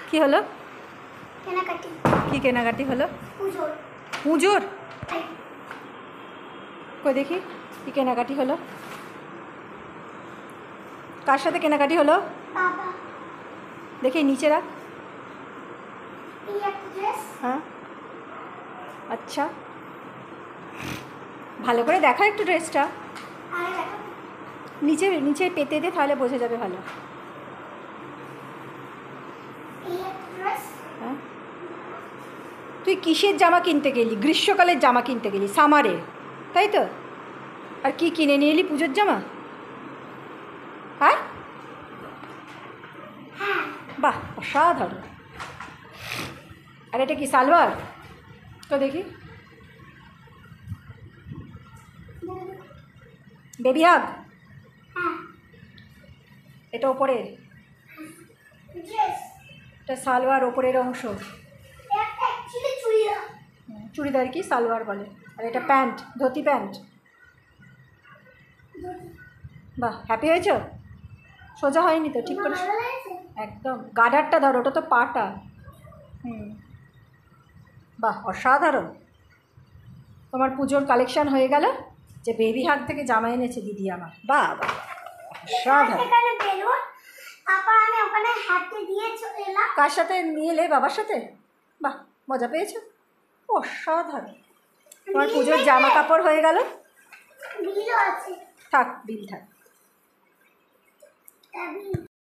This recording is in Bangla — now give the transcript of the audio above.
কি হলো? কেনাকাটি। কি কেনাকাটি হলো? পুজোর। পুজোর? কই দেখি কি কেনাকাটি হলো? কার সাথে কেনাকাটি হলো? বাবা। দেখি নিচে রাখ। এই একটা ড্রেস। হ্যাঁ, আচ্ছা, ভালো করে দেখা একটু ড্রেসটা। আরে দেখো। নিচে নিচে পেতে দে, তাহলে বোঝা যাবে ভালো। এই একটা ড্রেস। হ্যাঁ, তুই কিসের জামা কিনতে গেলি? গ্রীষ্মকালের জামা কিনতে গেলি, সামারে, তাই তো? আর কি কিনে নিয়ে এলি পুজোর জামা? হ্যাঁ, হ্যাঁ। বাহ, অসাধারণ। আর এটা কি সালোয়ার? তো দেখি। বেবি হাগ? হ্যাঁ। এটা ওপরে, ড্রেস। এটা সালোয়ার ওপরের অংশ। এটা অ্যাকচুয়ালি চুড়িদার। চুড়িদার কি সালোয়ার বলে। আর এটা প্যান্ট, ধুতি প্যান্ট। বাহ, হ্যাপি হয়েছ? সোজা হয়নি তো, ঠিক করে। ভালো লাগছে? একদম গার্ডারটা ধরো, ওটা তো পাটা। বাহ, অসাধারণ। তোমার পুজোর কালেকশন হয়ে গেল। যে বেবি হাগ থেকে জামা এনেছে দিদি আমার। বাহ বাহ, অসাধারণ। সেখানে বেলুন, তারপর আমি ওখানে হাতে দিয়ে চলে এলাম। কার সাথে নিয়ে এলে? বাবার সাথে? বাহ, মজা পেয়েছো? অসাধারণ। তোমার পুজোর জামা কাপড় হয়ে গেল। বিলও আছে। থাক, বিল থাক।